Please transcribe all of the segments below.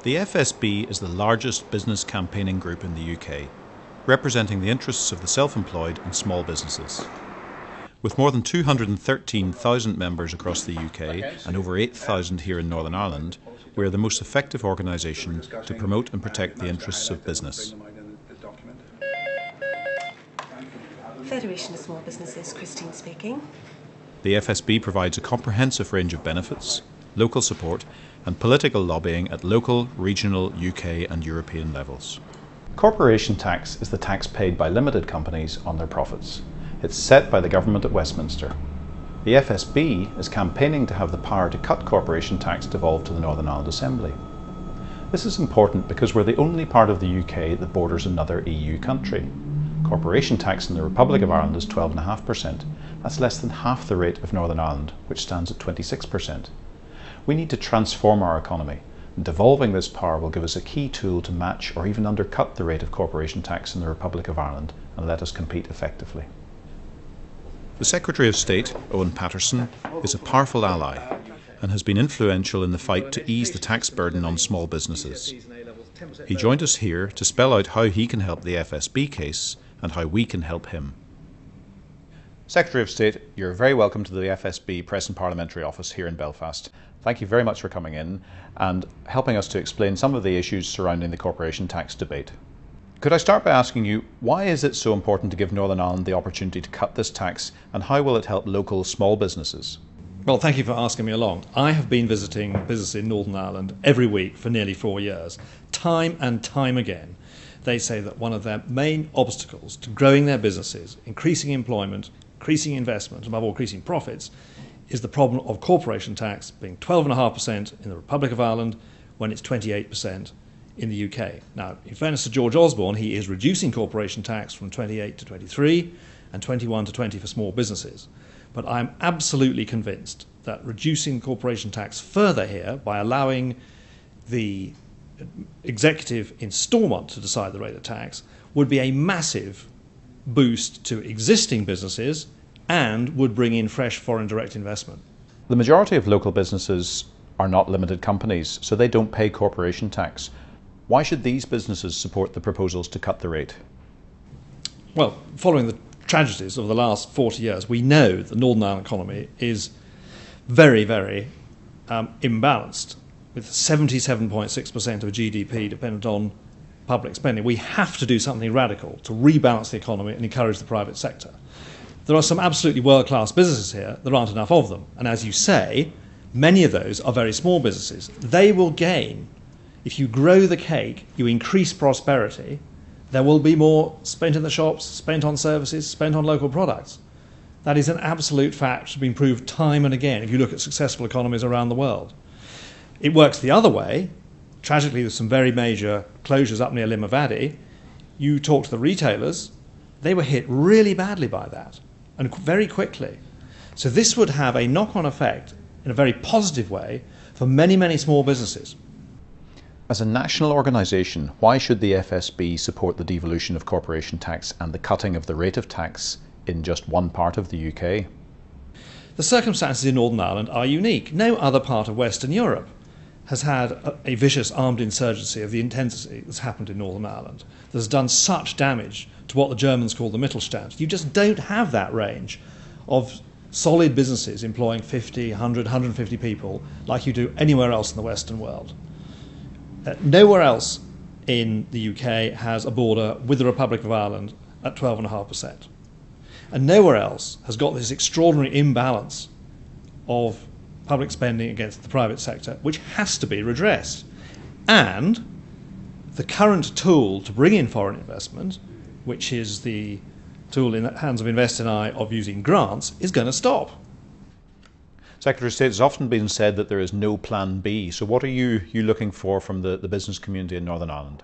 The FSB is the largest business campaigning group in the UK, representing the interests of the self-employed and small businesses. With more than 213,000 members across the UK and over 8,000 here in Northern Ireland, we are the most effective organisation to promote and protect the interests of business. Federation of Small Businesses, Christine speaking. The FSB provides a comprehensive range of benefits, local support and political lobbying at local, regional, UK and European levels. Corporation tax is the tax paid by limited companies on their profits. It's set by the government at Westminster. The FSB is campaigning to have the power to cut corporation tax devolved to the Northern Ireland Assembly. This is important because we're the only part of the UK that borders another EU country. Corporation tax in the Republic of Ireland is 12.5%. That's less than half the rate of Northern Ireland, which stands at 26%. We need to transform our economy, and devolving this power will give us a key tool to match or even undercut the rate of corporation tax in the Republic of Ireland and let us compete effectively. The Secretary of State, Owen Paterson, is a powerful ally and has been influential in the fight to ease the tax burden on small businesses. He joined us here to spell out how he can help the FSB case and how we can help him. Secretary of State, you're very welcome to the FSB Press and Parliamentary Office here in Belfast. Thank you very much for coming in and helping us to explain some of the issues surrounding the corporation tax debate. Could I start by asking you, why is it so important to give Northern Ireland the opportunity to cut this tax, and how will it help local small businesses? Well, thank you for asking me along. I have been visiting businesses in Northern Ireland every week for nearly 4 years. Time and time again, they say that one of their main obstacles to growing their businesses, increasing employment, increasing investment, and above all increasing profits, is the problem of corporation tax being 12.5% in the Republic of Ireland when it's 28% in the UK. Now, in fairness to George Osborne, he is reducing corporation tax from 28 to 23 and 21 to 20 for small businesses. But I'm absolutely convinced that reducing corporation tax further here by allowing the executive in Stormont to decide the rate of tax would be a massive boost to existing businesses and would bring in fresh foreign direct investment. The majority of local businesses are not limited companies, so they don't pay corporation tax. Why should these businesses support the proposals to cut the rate? Well, following the tragedies of the last 40 years, we know the Northern Ireland economy is very, very imbalanced, with 77.6% of GDP dependent on public spending. We have to do something radical to rebalance the economy and encourage the private sector. There are some absolutely world-class businesses here. There aren't enough of them. And as you say, many of those are very small businesses. They will gain. If you grow the cake, you increase prosperity, there will be more spent in the shops, spent on services, spent on local products. That is an absolute fact, which has been proved time and again if you look at successful economies around the world. It works the other way. Tragically, there's some very major closures up near Limavady. You talk to the retailers, they were hit really badly by that, and very quickly. So this would have a knock-on effect in a very positive way for many, many small businesses. As a national organisation, why should the FSB support the devolution of corporation tax and the cutting of the rate of tax in just one part of the UK? The circumstances in Northern Ireland are unique. No other part of Western Europe has had a vicious armed insurgency of the intensity that's happened in Northern Ireland that has done such damage to what the Germans call the Mittelstand. You just don't have that range of solid businesses employing 50, 100, 150 people like you do anywhere else in the Western world. Nowhere else in the UK has a border with the Republic of Ireland at 12.5%. And nowhere else has got this extraordinary imbalance of public spending against the private sector, which has to be redressed. And the current tool to bring in foreign investment, which is the tool in the hands of Invest in I of using grants, is going to stop. Secretary of State, it's often been said that there is no plan B. So what are you looking for from the business community in Northern Ireland?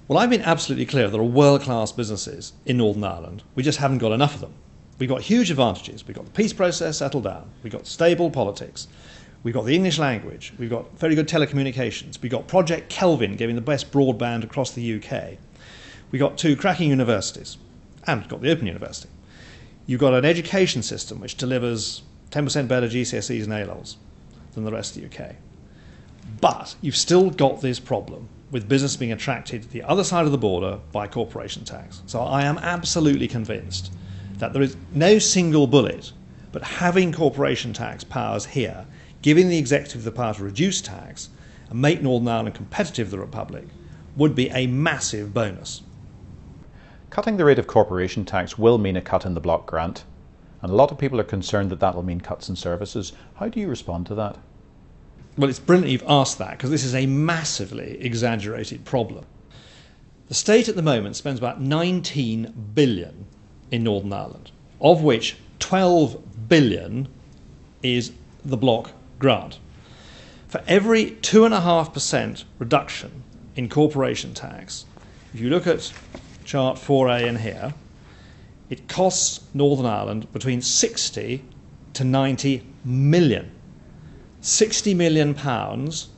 Well, I've been absolutely clear there are world-class businesses in Northern Ireland. We just haven't got enough of them. We've got huge advantages. We've got the peace process settled down. We've got stable politics. We've got the English language. We've got very good telecommunications. We've got Project Kelvin giving the best broadband across the UK. We've got 2 cracking universities. And we've got the Open University. You've got an education system which delivers 10% better GCSEs and A-levels than the rest of the UK. But you've still got this problem with business being attracted to the other side of the border by corporation tax. So I am absolutely convinced that there is no single bullet, but having corporation tax powers here, giving the executive the power to reduce tax and make Northern Ireland competitive with the Republic, would be a massive bonus. Cutting the rate of corporation tax will mean a cut in the block grant, and a lot of people are concerned that that will mean cuts in services. How do you respond to that? Well, it's brilliant you've asked that, because this is a massively exaggerated problem. The state at the moment spends about 19 billion in Northern Ireland, of which 12 billion is the block grant. For every 2.5% reduction in corporation tax, if you look at chart 4A in here, it costs Northern Ireland between 60 to 90 million. 60 million pounds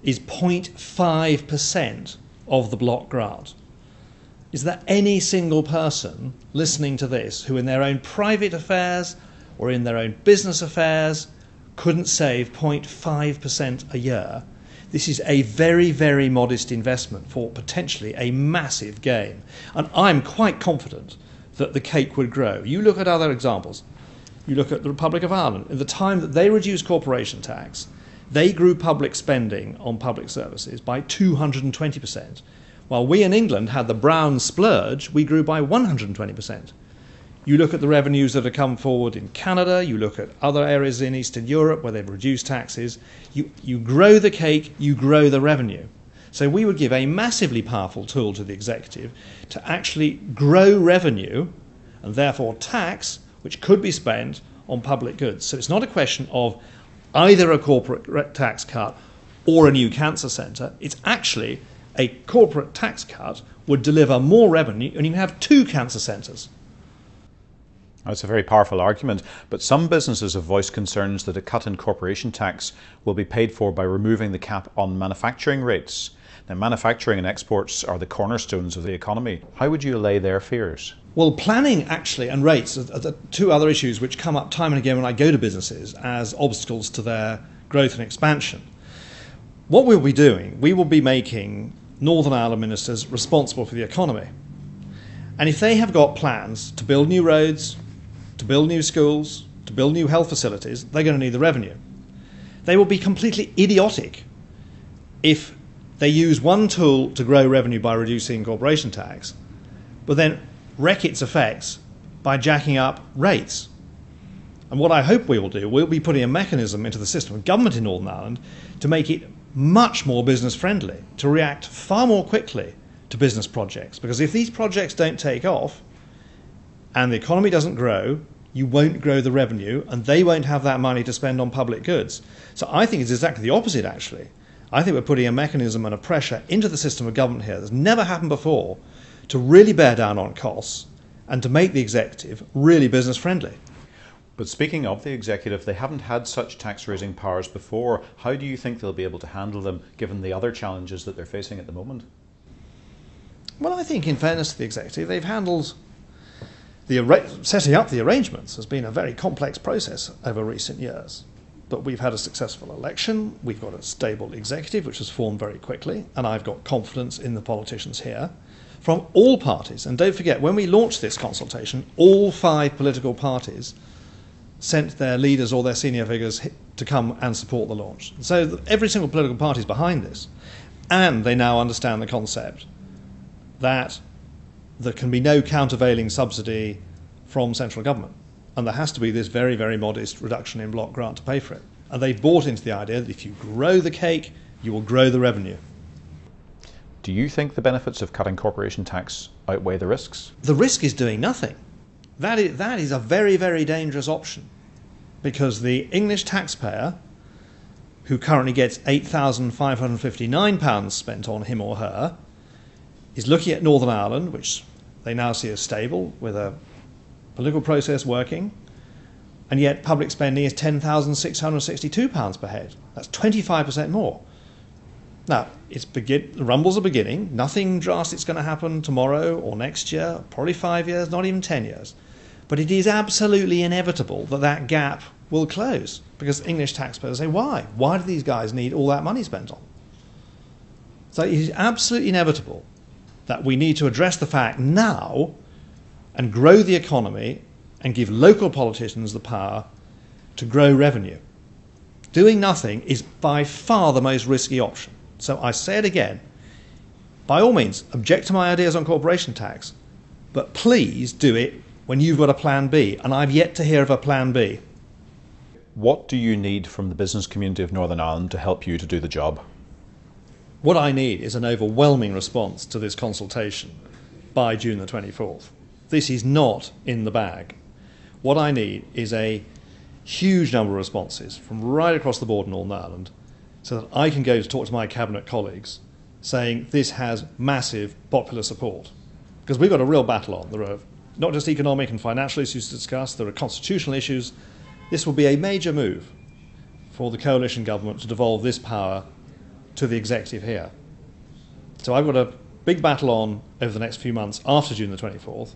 is 0.5% of the block grant. Is there any single person listening to this who in their own private affairs or in their own business affairs couldn't save 0.5% a year? This is a very, very modest investment for potentially a massive gain. And I'm quite confident that the cake would grow. You look at other examples. You look at the Republic of Ireland. At the time that they reduced corporation tax, they grew public spending on public services by 220%. While we in England had the brown splurge, we grew by 120%. You look at the revenues that have come forward in Canada, you look at other areas in Eastern Europe where they've reduced taxes, you grow the cake, you grow the revenue. So we would give a massively powerful tool to the executive to actually grow revenue and therefore tax, which could be spent on public goods. So it's not a question of either a corporate tax cut or a new cancer centre. It's actually a corporate tax cut would deliver more revenue and you can have 2 cancer centres. That's a very powerful argument, but some businesses have voiced concerns that a cut in corporation tax will be paid for by removing the cap on manufacturing rates. Now, manufacturing and exports are the cornerstones of the economy. How would you allay their fears? Well, planning actually and rates are the 2 other issues which come up time and again when I go to businesses as obstacles to their growth and expansion. What we'll be doing, we will be making Northern Ireland ministers responsible for the economy. And if they have got plans to build new roads, to build new schools, to build new health facilities, they're going to need the revenue. They will be completely idiotic if they use one tool to grow revenue by reducing corporation tax, but then wreck its effects by jacking up rates. And what I hope we will do, we'll be putting a mechanism into the system of government in Northern Ireland to make it much more business friendly, to react far more quickly to business projects. Because if these projects don't take off and the economy doesn't grow, you won't grow the revenue and they won't have that money to spend on public goods. So I think it's exactly the opposite actually. I think we're putting a mechanism and a pressure into the system of government here that's never happened before to really bear down on costs and to make the executive really business friendly. But speaking of the executive, they haven't had such tax raising powers before. How do you think they'll be able to handle them given the other challenges that they're facing at the moment? Well, I think in fairness to the executive, they've handled setting up the arrangements has been a very complex process over recent years. But we've had a successful election, we've got a stable executive which has formed very quickly, and I've got confidence in the politicians here from all parties. And don't forget, when we launched this consultation, all 5 political parties sent their leaders or their senior figures to come and support the launch. So every single political party is behind this, and they now understand the concept that there can be no countervailing subsidy from central government. And there has to be this very, very modest reduction in block grant to pay for it. And they've bought into the idea that if you grow the cake, you will grow the revenue. Do you think the benefits of cutting corporation tax outweigh the risks? The risk is doing nothing. That is a very, very dangerous option. Because the English taxpayer, who currently gets £8,559 spent on him or her, is looking at Northern Ireland, which they now see as stable, with a political process working, and yet public spending is £10,662 per head. That's 25% more. Now, the rumbles are beginning. Nothing drastic is going to happen tomorrow or next year, probably 5 years, not even 10 years. But it is absolutely inevitable that that gap will close because English taxpayers say, why? Why do these guys need all that money spent on? So it is absolutely inevitable that we need to address the fact now and grow the economy and give local politicians the power to grow revenue. Doing nothing is by far the most risky option. So I say it again, by all means, object to my ideas on corporation tax, but please do it when you've got a plan B, and I've yet to hear of a plan B. What do you need from the business community of Northern Ireland to help you to do the job? What I need is an overwhelming response to this consultation by June the 24th. This is not in the bag. What I need is a huge number of responses from right across the board in Northern Ireland so that I can go to talk to my cabinet colleagues saying this has massive popular support. Because we've got a real battle on. There are not just economic and financial issues to discuss, there are constitutional issues. This will be a major move for the coalition government to devolve this power to the executive here. So I've got a big battle on over the next few months after June the 24th,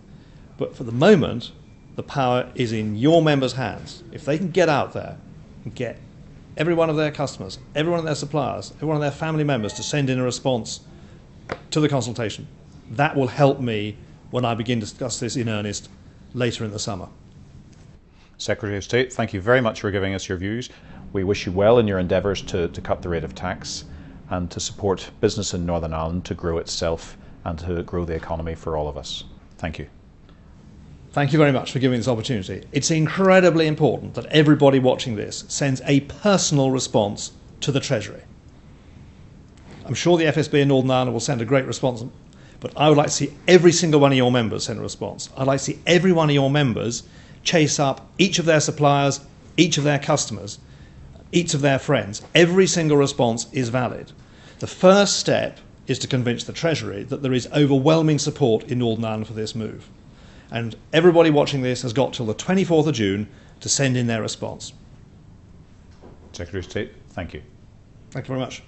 but for the moment, the power is in your members' hands. If they can get out there and get every one of their customers, every one of their suppliers, every one of their family members to send in a response to the consultation, that will help me when I begin to discuss this in earnest later in the summer. Secretary of State, thank you very much for giving us your views. We wish you well in your endeavours to cut the rate of tax and to support business in Northern Ireland to grow itself and to grow the economy for all of us. Thank you. Thank you very much for giving me this opportunity. It's incredibly important that everybody watching this sends a personal response to the Treasury. I'm sure the FSB in Northern Ireland will send a great response, but I would like to see every single one of your members send a response. I'd like to see every one of your members chase up each of their suppliers, each of their customers, each of their friends. Every single response is valid. The first step is to convince the Treasury that there is overwhelming support in Northern Ireland for this move. And everybody watching this has got till the 24th of June to send in their response. Secretary of State, thank you. Thank you very much.